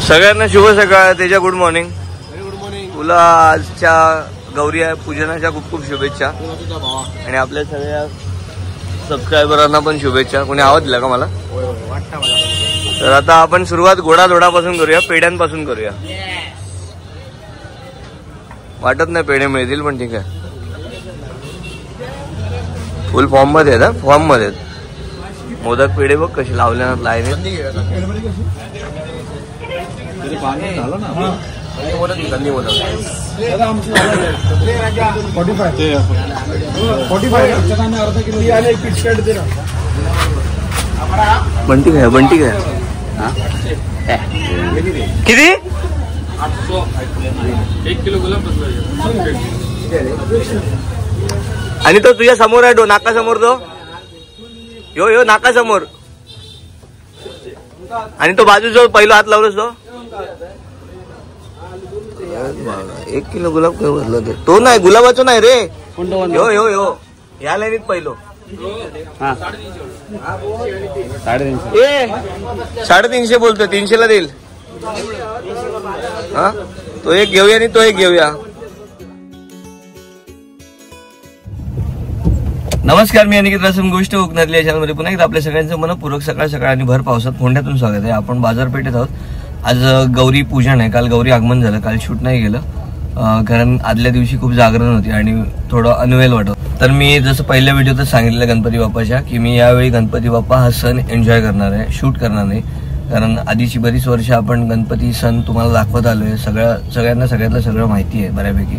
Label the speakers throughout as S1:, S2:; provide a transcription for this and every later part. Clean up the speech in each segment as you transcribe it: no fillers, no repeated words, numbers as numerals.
S1: सगळ्यांना शुभ सकाळ. तेजा गुड मॉर्निंग. तुला आजच्या गौरी पूजनाच्या खूप खूप शुभेच्छा आणि आपल्या सगळ्या सबस्क्रायबरांना पण शुभेच्छा. कोणी आवाज दिला का मला? तर आता आपण सुरुवात गोडाधोडापासून करूया, पेढ्यांपासून करूया. वाटत नाही पेढे मिळतील पण ठीक आहे. फुल फॉर्म मध्ये आहेत, फॉर्म मध्ये मोदक पेढे बघ कशी लावल्या लाईन. बंटी काय बंटी काय किती?
S2: 1 किलो गुलाब
S1: आणि तो तुझ्या समोर आहे, नाका समोर तो यो नाका समोर. आणि तो बाजूजवळ पहिला हात लावलास तो 1 किलो गुलाब काय भरलं ते? तो नाही गुलाबाचं नाही रे. यो या लाईनीत पहिलो 350 बोलतो. 300 ला देईल. हा तो एक घेऊया आणि तो एक घेऊया. नमस्कार, मी अनिकेत रसम. गोष्ट कोकणातली या चॅनलमध्ये पुन्हा एकदा आपल्या सगळ्यांचं मनपूर्वक सकाळ सकाळ आणि भर पावसात फोंड्यातून स्वागत आहे. आपण बाजारपेठेत आहोत. आज गौरी पूजन आहे. काल गौरी आगमन झालं, काल शूट नाही गेलं कारण आदल्या दिवशी खूप जागरण होती आणि थोडं अनवेल वाटत. तर मी जसं पहिल्या व्हिडिओतच सांगितलं गणपती बाप्पाच्या की मी यावेळी गणपती बाप्पा हा सण एन्जॉय करणार आहे, शूट करणार नाही. कारण आधीची बरीच वर्ष आपण गणपती सण तुम्हाला दाखवत आलोय, सगळ्यांना सगळ्यातलं सगळं माहिती आहे बऱ्यापैकी.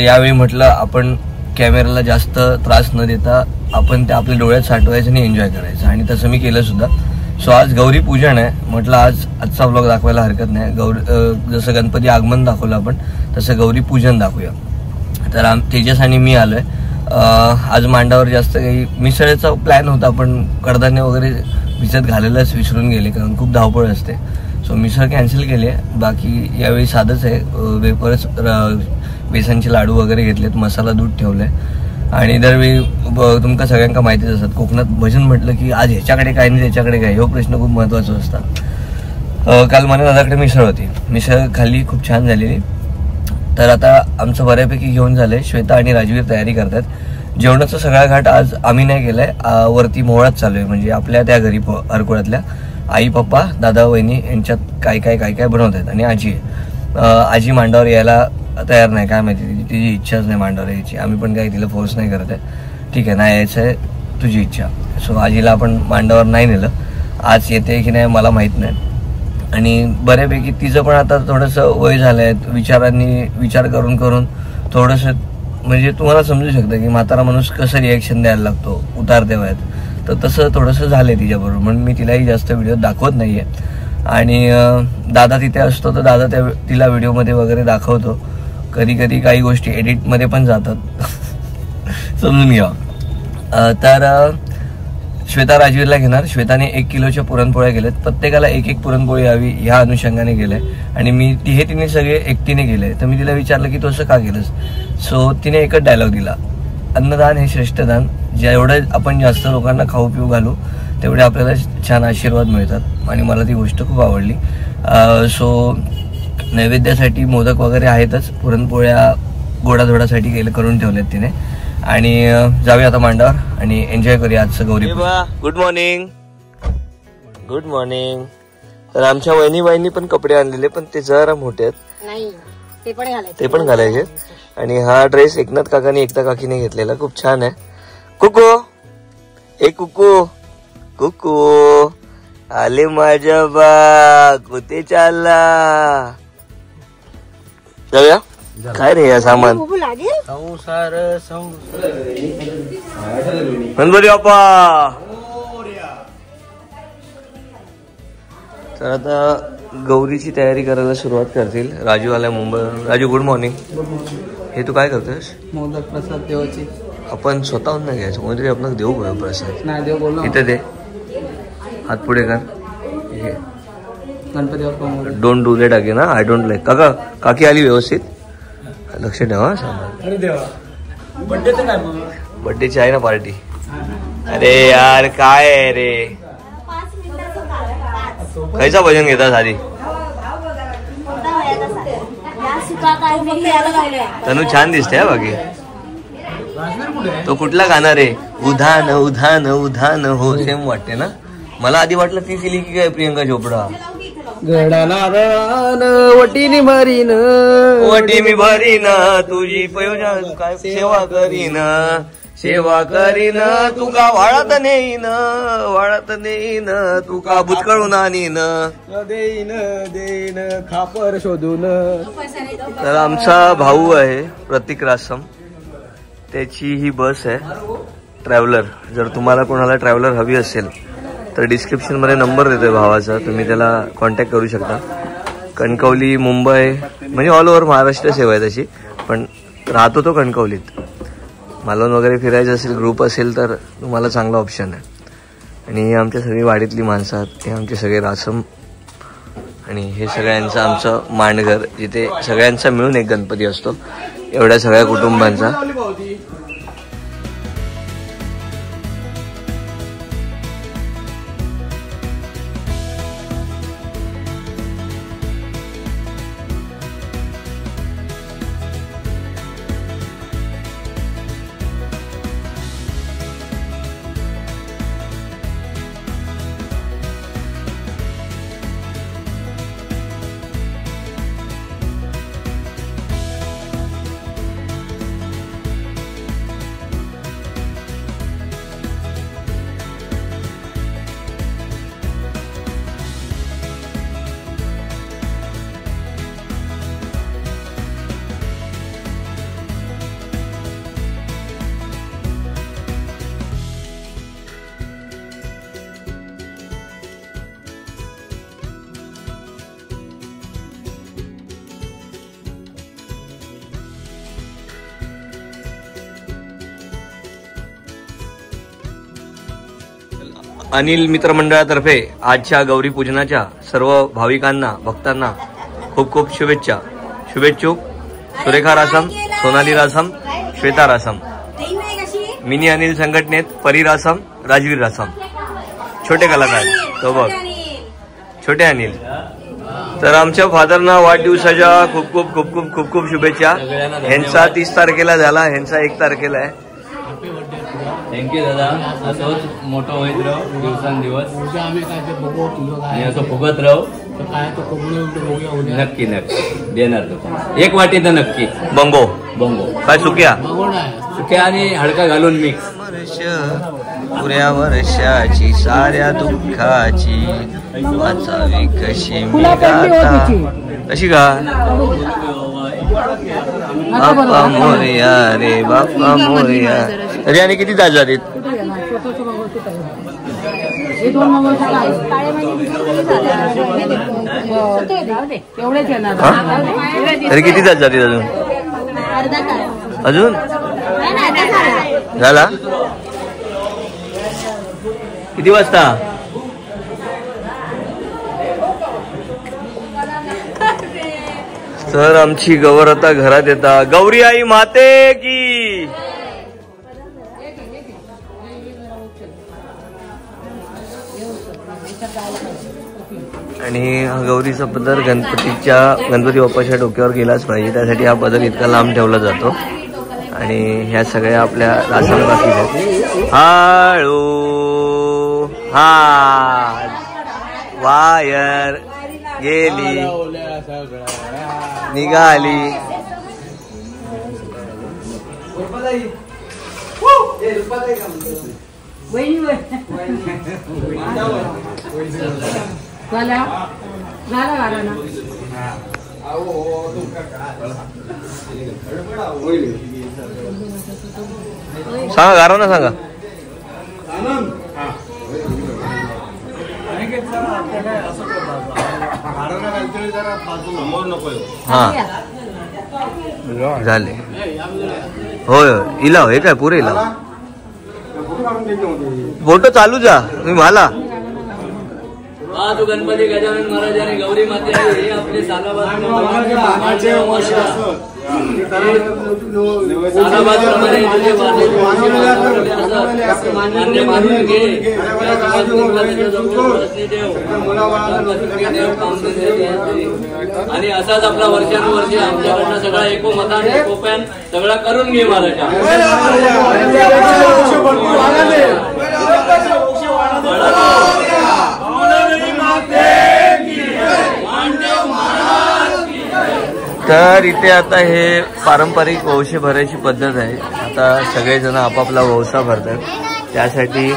S1: यावेळी म्हटलं आपण कॅमेराला जास्त त्रास न देता आपण ते आपल्या डोळ्यात साठवायचं आणि एन्जॉय करायचं आणि तसं मी केलं सुद्धा. सो आज गौरी पूजन आहे, म्हटलं आजचा व्लॉग दाखवायला हरकत नाही. जसं गणपती आगमन दाखवलं आपण तसं गौरी पूजन दाखवूया. तर तेजस आणि मी आलोय. आज मांडावर जास्त काही मिसळचा प्लॅन होता पण कडधान्य वगैरे भिजत घालायलाच विसरून गेले कारण खूप धावपळ असते. सो मिसळ कॅन्सल केली आहे. बाकी यावेळी साधंच आहे, वेफर्स बेसनचे लाडू वगैरे घेतलेत, मसाला दूध ठेवलंय. आणि दरवेळी तुमका सगळ्यांना माहितीच असतात कोकणात भजन म्हटलं की आज ह्याच्याकडे काय नाही त्याच्याकडे काय, हा प्रश्न खूप महत्वाचा असतात. काल मला दादाकडे मिसळ होती, मिसळ खाल्ली, खूप छान झालेली. तर आता आमचं बऱ्यापैकी घेऊन झालंय. श्वेता आणि राजवीर तयारी करतात. जेवणाचा सगळा घाट आज आम्ही नाही केलाय, वरती मोहळात चालू आहे. म्हणजे आपल्या त्या घरी हरकुळातल्या आई पप्पा दादा वहिनी यांच्यात काय काय बनवत आहेत आणि आजी मांडावर यायला तयार नाही, काय माहिती तिची इच्छाच नाही मांडावर यायची. आम्ही पण काही तिला फोर्स नाही करत आहे. ठीक आहे, नाही यायचं आहे तुझी इच्छा. सो आजीला आपण मांडावर नाही नेलं. आज येते की नाही मला माहीत नाही. आणि बऱ्यापैकी तिचं पण आता थोडंसं वय झालंय, विचार करून थोडंसं म्हणजे तुम्हाला समजू शकता की म्हातारा माणूस कसं रिॲक्शन द्यायला लागतो उतारत्या वयात. तर तसं थोडंसं झालंय तिच्याबरोबर, म्हणून मी तिलाही जास्त व्हिडिओ दाखवत नाहीये. आणि दादा तिथे असतो तर दादा तिला व्हिडिओमध्ये वगैरे दाखवतो. कधी कधी काही गोष्टी एडिटमध्ये पण जातात समजून घ्या. तर श्वेता राजवीरला घेणार. श्वेताने 1 किलोच्या पुरणपोळ्या गेल्यात, प्रत्येकाला 1 पुरणपोळी यावी ह्या अनुषंगाने गेलंय. आणि मी तिने सगळे एकटीने गेले. तर मी तिला विचारलं की तू असं का केलंस. सो तिने एकच डायलॉग दिला, अन्नदान हे श्रेष्ठ दान. जेवढं आपण जास्त लोकांना खाऊ पिऊ घालू तेवढे आपल्याला छान आशीर्वाद मिळतात आणि मला ती गोष्ट खूप आवडली. सो नैवेद्यासाठी मोदक वगैरे आहेतच, पुरणपोळ्या गोडाधोडासाठी करून ठेवल्यात तिने. आणि जाऊया आता मांडावर आणि एन्जॉय करूया आजचं Gauri. Good morning. Good morning. तर आमच्या वहिनी पण कपडे आणलेले पण ते जरा मोठे आहेत, ते पण घालायचे. आणि हा ड्रेस एकनाथ काकाने एकता काकीने घेतलेला, खूप छान आहे. कुकू एक कुकू आले माझ्या बा कुठे चालला. जाऊया. काय रे या सामान गणपती बाप्पा. तर आता गौरीची तयारी करायला सुरुवात करतील. राजू आलाय मुंबईवरून. Raju good morning. हे तू काय करतोस?
S2: मोदक प्रसाद देवाची.
S1: आपण स्वतःहून नाही घ्यायचं, कोणतरी आपल्याला देऊ का प्रसाद. इथे दे, हात पुढे कर.
S2: Ganpati Bappa
S1: don't do that again. I don't like. काकी आली व्यवस्थित, लक्ष ठेवा. बर्थडेची आहे ना पार्टी. अरे यार काय आहे रे, खायचा भजन घेतात आधी. तनु छान दिसते हा बाकी. तो कुठला गाणार आहे? उधान उधान उधान हो सेम वाटते ना. मला आधी वाटलं ती सिली की काय प्रियंका चोपडा.
S2: वटीनी भरीन
S1: वटी मी भरीन तुझी काय सेवा करीन सेवा करीन तुका वाळात नेईन तुका भुतकळून आणीन
S2: देईन देईन खापर शोधून.
S1: तर आमचा भाऊ आहे प्रतीक रासम, त्याची ही बस आहे ट्रॅव्हलर. जर तुम्हाला कोणाला ट्रॅव्हलर हवी असेल तर डिस्क्रिप्शन मध्ये नंबर देतोय भावाचा, तुम्ही त्याला कॉन्टॅक्ट करू शकता. कणकवली मुंबई म्हणजे ऑल ओव्हर महाराष्ट्र सेवा आहे तशी, पण राहतो तो कणकवलीत. मालवण वगैरे फिरायचं असेल ग्रुप असेल तर तुम्हाला चांगला ऑप्शन आहे. आणि ही आमच्या सगळी वाडीतली माणसं आहेत, हे आमचे सगळे रासम. आणि हे सगळ्यांचं आमचं मांडघर, जिथे सगळ्यांचा मिळून एक गणपती असतो, एवढ्या सगळ्या कुटुंबांचा. अनिल मित्रमंडळातर्फे आजच्या गौरी पूजनाच्या सर्व भाविकांना भक्तांना खूप खूप शुभेच्छा. शुभेच्छुक सुरेखा रासम, सोनाली रासम, श्वेता रासम. मिनी अनिल संघटनेत परी रासम, राजवीर रासम. छोटे कलाकार तो बघ, छोटे अनिल. तर आमच्या फादरना वाढदिवसाच्या खूप खूप खूप खूप खूप खूप शुभेच्छा. ह्यांचा 30 तारखेला झाला, ह्यांचा 1 तारखेला आहे.
S3: थँक्यू दादा. असंच मोठं होत राहू दिवसांदिवस आणि असं फुगत राहू. नक्की नक्की देणार तो 1 वाटी तर नक्की.
S1: बंगो
S3: बंगो
S1: काय सुक्या
S3: आणि हडका घालून मिक्स.
S1: पुऱ्या वर्षाची साऱ्या दुःखाची वाचावी कशी मी गाता. कशी गा बाप्पा मोरया रे बाप्पा मोरया. अरे आणि किती तास जातील? अरे किती तास जातील अजून झाला? किती वाजता? तर आमची गौर आता घरात येता. गौरी आई माते की. आणि हा गौरीचा पदर गणपती बाप्पाच्या डोक्यावर गेलाच पाहिजे, त्यासाठी हा पदर इतका लांब ठेवला जातो. आणि ह्या सगळ्या आपल्या रासायनिक बाकी आहेत. हळू हा वायर गेली निघाली. सांगा गारा ना सांगा. हा झाले. होय इलाव हे काय पुरे इलाव. फोटो चालू जा तुम्ही मला.
S3: तू गणपती गजानन महाराज आणि गौरी माते हे आपले सालाबाद सालाबादप्रमाणे तुझे मान्य मानून घे. आणि असाच आपला वर्षानुवर्षी आमच्याकडनं सगळा एकोमतान एकोप्यान सगळा करून घे महाराजा.
S1: तर इथे आता हे पारंपरिक वौसे भरायची पद्धत आहे. आता सगळेजण आपापला वौसा भरतात. त्यासाठी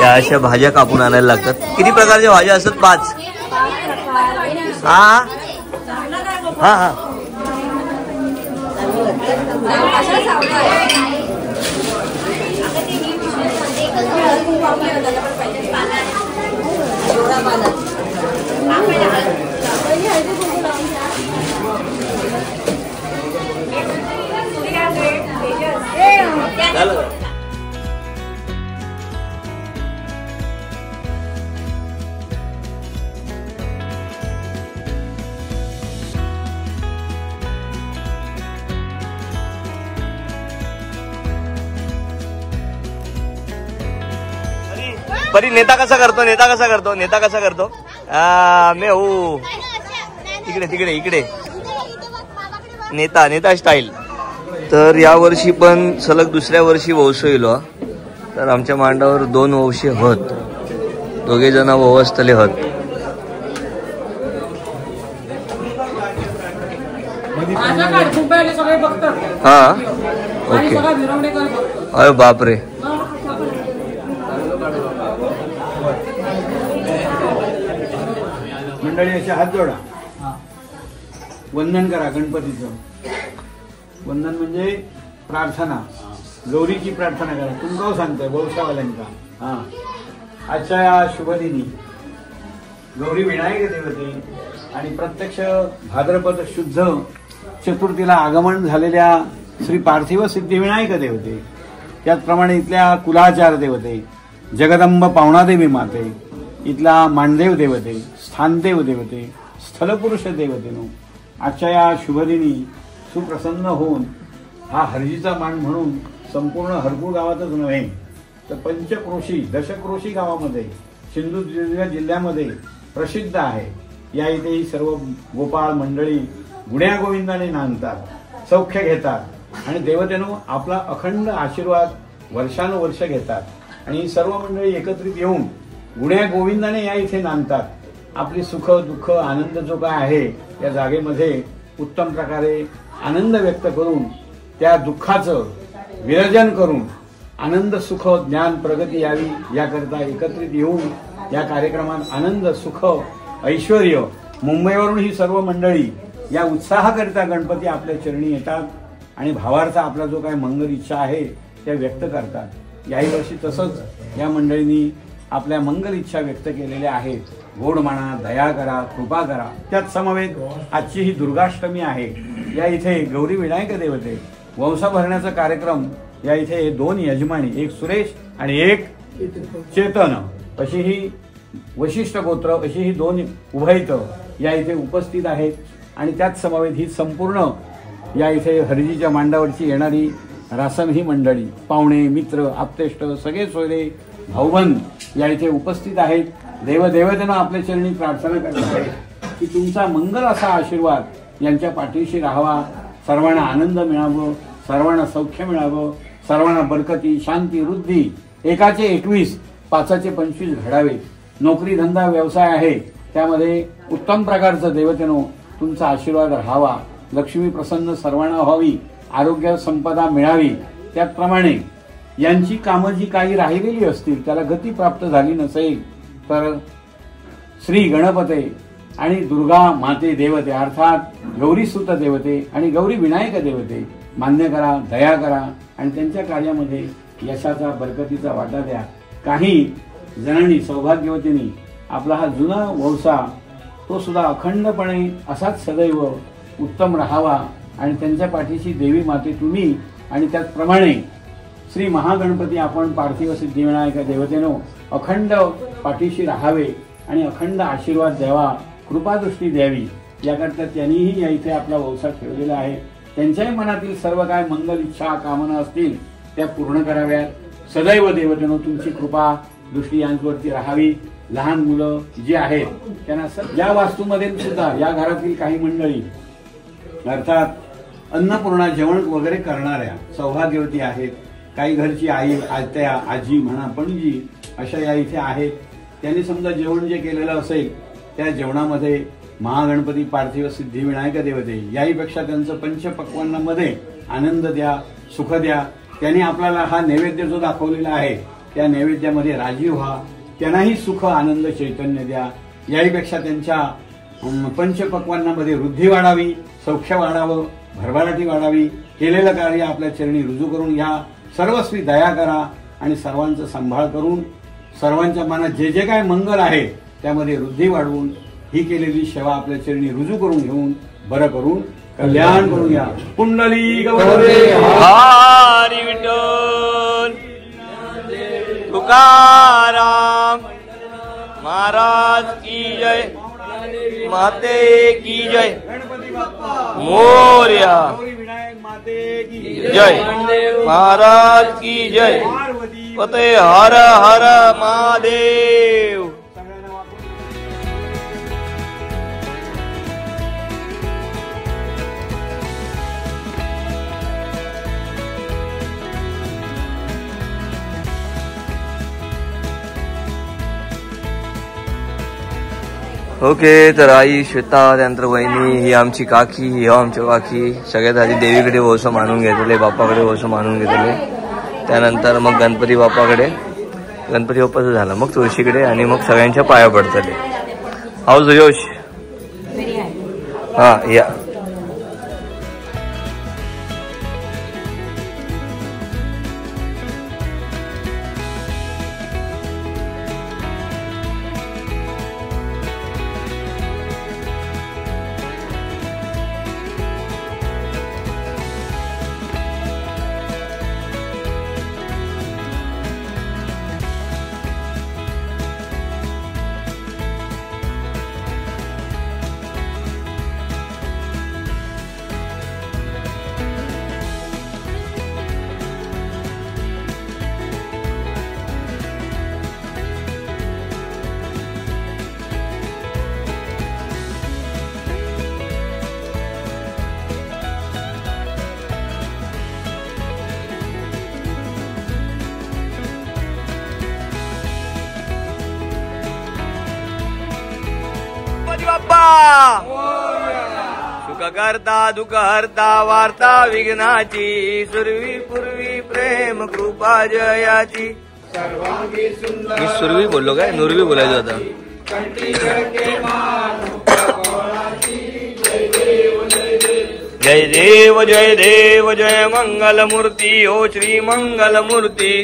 S1: या अशा भाज्या कापून आणायला लागतात. किती प्रकारच्या भाज्या असतात? 5. हा हा हा परी नेता कसा करतो? नेता कसा करतो? नेता कसा करतो? मे हो तिकडे तिकडे इकडे नेता नेता स्टाईल. तर यावर्षी पण सलग दुसऱ्या वर्षी वौस येलो. तर आमच्या मांडावर 2 वौशे होत. 2 जण ववस्तले होत. हा ओके. अरे बापरे.
S2: मंडळी असे हात जोडा, वंदन करा गणपतीचं. वंदन म्हणजे प्रार्थना, गौरीची प्रार्थना करा. तुमका सांगताय वौसावाल्यांका. हा आजच्या या शुभदिनी गौरी विनायक देवते आणि प्रत्यक्ष भाद्रपद शुद्ध चतुर्थीला आगमन झालेल्या श्री पार्थिव सिद्धिविनायक देवते, त्याचप्रमाणे इथल्या कुलाचार देवते, जगदंब पावणादेवी माते, इथला मांडदेव देवते, स्थानदेव देवते, स्थलपुरुष देवतेनो आजच्या या शुभदिनी सुप्रसन्न होऊन हा हरजीचा मान म्हणून संपूर्ण हरपूर गावातच नव्हे तर पंचक्रोशी दशक्रोशी गावामध्ये सिंधुदुर्ग जिल्ह्यामध्ये प्रसिद्ध आहे. या इथे ही सर्व गोपाळ मंडळी गुण्या गोविंदाने नांदतात, सौख्य घेतात आणि देवतेनो आपला अखंड आशीर्वाद वर्षानुवर्ष घेतात. आणि ही सर्व मंडळी एकत्रित येऊन गुण्या गोविंदाने या इथे नांदतात. आपली सुख दुःख आनंद जो काय आहे या जागेमध्ये उत्तम प्रकारे आनंद व्यक्त करून त्या दुःखाचं विरजन करून आनंद सुख ज्ञान प्रगती यावी याकरता एकत्रित येऊन या कार्यक्रमात आनंद सुख ऐश्वर मुंबईवरून ही सर्व मंडळी या उत्साहाकरिता गणपती आपल्या चरणी येतात आणि भावार्थ आपला जो काय मंगल इच्छा आहे त्या व्यक्त करतात. याही वर्षी तसंच या मंडळींनी आपल्या मंगल इच्छा व्यक्त केलेल्या आहेत. गोड माना, दया करा, कृपा करा. त्यात समवेत आजची ही दुर्गाष्टमी आहे. या इथे गौरी विनायक देवते वंसा भरण्याचा कार्यक्रम या इथे 2 यजमानी, एक सुरेश आणि एक चेतन, अशी ही वशिष्ठ गोत्र, अशी ही 2 उभयत या इथे उपस्थित आहेत. आणि त्याच समवेत ही संपूर्ण या इथे हरजीच्या मांडावरची येणारी रासन ही मंडळी, पाहुणे, मित्र, आप्तेष्ट, सगळे सोयरे, भाऊबंद या इथे उपस्थित आहेत. देवदेवतेनं आपल्या चरणी प्रार्थना करत आहेत की तुमचा मंगल असा आशीर्वाद यांच्या पाठीशी राहावा. सर्वांना आनंद मिळावं, सर्वांना सौख्य मिळावं, सर्वांना बरकती, शांती, वृद्धी. 1चे 21, 5चे 25 घडावे. नोकरी, धंदा, व्यवसाय आहे त्यामध्ये उत्तम प्रकारचं देवतेनो तुमचा आशीर्वाद राहावा. लक्ष्मी प्रसन्न सर्वांना व्हावी, आरोग्य संपदा मिळावी. त्याचप्रमाणे यांची कामं जी काही राहिलेली असतील त्याला गती प्राप्त झाली नसेल तर श्री गणपते आणि दुर्गा माते देवते अर्थात गौरी सुत देवते आणि गौरी विनायक देवते मान्य करा, दया करा आणि त्यांच्या कार्यामध्ये यशाचा बरकतीचा वाटा द्या. काही जणांनी सौभाग्यवतींनी आपला हा जुना वौसा तो सुद्धा अखंडपणे असाच सदैव उत्तम राहावा आणि त्यांच्या पाठीशी देवी माते तुम्ही आणि त्याचप्रमाणे श्री महागणपती आपण पार्थिव सिद्धिविनायक देवतेनो अखंड पाठीशी राहावे आणि अखंड आशीर्वाद द्यावा, कृपादृष्टी द्यावी याकरता त्यांनीही या इथे आपला वौसा ठेवलेला आहे. त्यांच्याही मनातील सर्व काय मंगल इच्छा कामना असतील त्या पूर्ण कराव्यात. सदैव देवतेनो तुमची कृपा दृष्टी यांच्यावरती राहावी. लहान मुलं जी आहेत त्यांना या वास्तूमध्ये सुद्धा या घरातील काही मंडळी अर्थात अन्नपूर्णा जेवण वगैरे करणाऱ्या सौभाग्यवती आहेत. काही घरची आई आत्या आजी म्हणा पणजी अशा या इथे आहेत. त्यांनी समजा जेवण जे केलेलं असेल त्या जेवणामध्ये महागणपती पार्थिव सिद्धिविनायक देवते याहीपेक्षा त्यांचं पंचपक्वान्नामध्ये आनंद द्या, सुख द्या. त्यांनी आपल्याला हा नैवेद्य जो दाखवलेला आहे त्या नैवेद्यामध्ये राजी व्हा. त्यांनाही सुख आनंद चैतन्य द्या. याहीपेक्षा त्यांच्या पंचपक्वान्नामध्ये वृद्धी वाढावी, सौख्य वाढावं, भरभराटी वाढावी. केलेलं कार्य आपल्या चरणी रुजू करून ह्या सर्वस्वी दया करा आणि सर्वांचा सांभाळ करून सर्वांच्या मनात जे जे काय मंगल आहे त्यामध्ये वृद्धी वाढवून ही केलेली सेवा आपल्या चरणी रुजू करून घेऊन बरं करून कल्याण करूया. पुंडलिक
S1: हरी विठ्ठल तुकाराम महाराज की जय, माते की जय,
S2: गणपती बाप्पा
S1: मोरया,
S2: गौरी विनायक माते की
S1: जय, महाराज की जय,
S2: पार्वती
S1: पते हर हर महादेव.
S2: सगळ्यांना वापरून
S1: ओके. तर आई श्वेता, त्यानंतर वहिनी, ही आमची काकी, ही आमच्या काकी. सगळ्यात आधी देवीकडे वोसं मानून घेतले, बाप्पाकडे वोसं मानून घेतले. त्यानंतर मग गणपती बाप्पाकडे, गणपती बाप्पाचं झालं, मग तुळशीकडे आणि मग सगळ्यांच्या पाया पडतले. हाऊस जोश. हा या बाप्पा सुख करता दुःख हरता वार्ता विघ्नाची, सुरवी पूर्वी प्रेम कृपा जयाची. मी सुरवी बोललो काय, नुरवी बोलायचं होता. जय देव जय देव जय मंगल मूर्ती ओ श्री मंगल मूर्ती.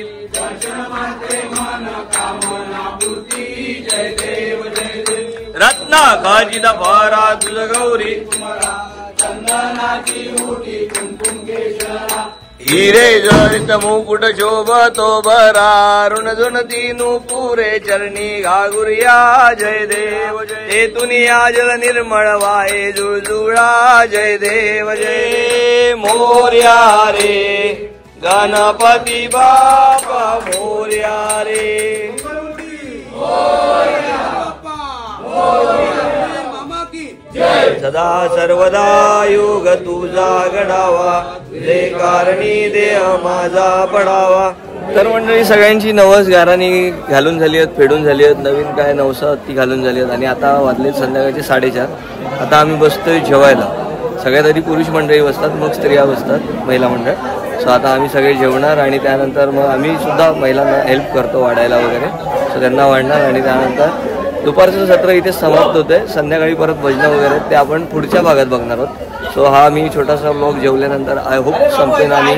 S1: रत्ना काजिदा फारा तुझ गौरी, हिरे जडित मुकुट शोभतो भरा, ऋण जुनती पुरे चरणी घागुर्या. जय देव जय तुनिया जल निर्मळ वाये जुळजुळा. जय देव जय मोर्या रे गणपती बाप्पा मोर्या रे. सदा सर्वदा योग तुझा घडावा, जे कारणी देह माझा पडावा. तर मंडळी सगळ्यांची नवस गाराणी घालून झाली आहेत, फेडून झाली आहेत, नवीन काय नवसात ती घालून झाली आहेत. आणि आता वाजले संध्याकाळचे 4:30. आता आम्ही बसतोय जेवायला. सगळ्यात आधी पुरुष मंडळी बसतात, मग स्त्रिया बसतात, महिला मंडळ. सो आता आम्ही सगळे जेवणार आणि त्यानंतर मग आम्ही सुद्धा महिलांना हेल्प करतो वाढायला वगैरे. सो त्यांना वाढणार आणि त्यानंतर दुपारचं सत्र इथे समाप्त होतंय. संध्याकाळी परत भजनं वगैरे ते आपण पुढच्या भागात बघणार आहोत. सो हा मी छोटासा ब्लॉग जेवल्यानंतर आय होप संपेन आणि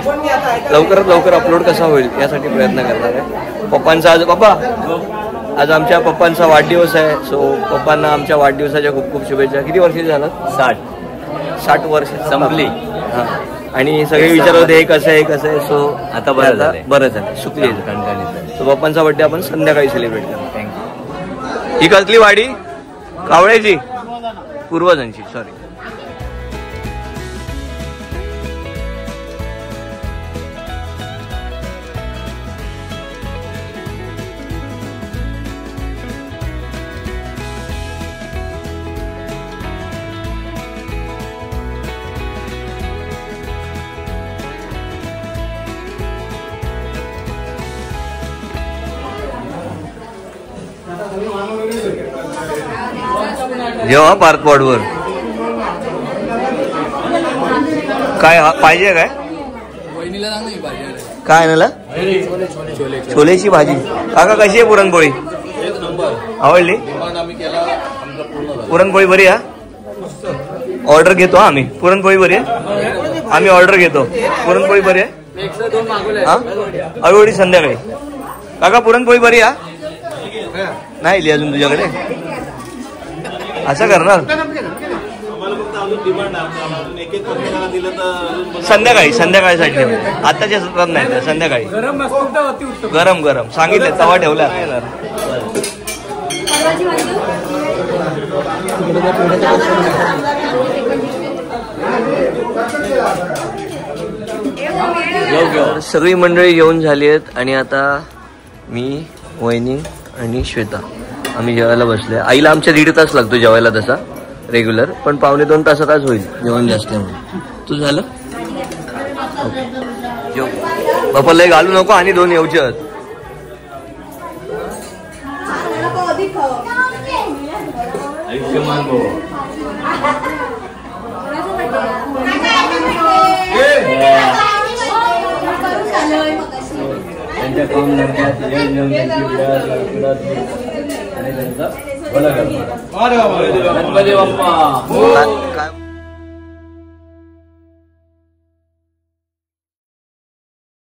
S1: लवकरात लवकर अपलोड कसा होईल यासाठी प्रयत्न करणार आहे. पप्पांचा आज आमच्या पप्पांचा वाढदिवस आहे. सो पप्पांना आमच्या वाढदिवसाच्या खूप खूप शुभेच्छा. किती वर्षाची झालं? 60 वर्ष संपली. हां आणि सगळे विचारत होते हे कसं आहे कसं आहे. सो आता बरं झालं सुखली. सो पप्पांचा बर्थडे आपण संध्याकाळी सेलिब्रेट करणार. थँक्यू. ही कसली वाडी? कावळ्याची, पूर्वजांची. सॉरी. जेव्हा पार्क पॉडवर काय पाहिजे काय काय आणायला छोलेची भाजी काका कशी आहे पुरणपोळी आवडली पुरणपोळी बरी आहे ऑर्डर घेतो आम्ही पुरणपोळी बरी आहे आम्ही ऑर्डर घेतो पुरणपोळी बरी आहे हा अळूवडी संध्याकाळी काका पुरणपोळी बरी आहे नाही इली अजून तुझ्याकडे असं करणार संध्याकाळी संध्याकाळीसाठी आताच्या सुद्धा नाही संध्याकाळी गरम गरम सांगितलं तवा ठेवला सगळी मंडळी येऊन झाली आहेत आणि आता मी वहिनी आणि श्वेता आम्ही जेवायला बसले आईला आमच्या 1.5 तास लागतो जेवायला तसा रेग्युलर पण 1.5-2 तासातच होईल जेवण जास्त म्हणून तू झालं बापाला घालू नको आणि 2 येऊचे आहेत त्यांच्या काम धंद्यात गणपती बाप्पा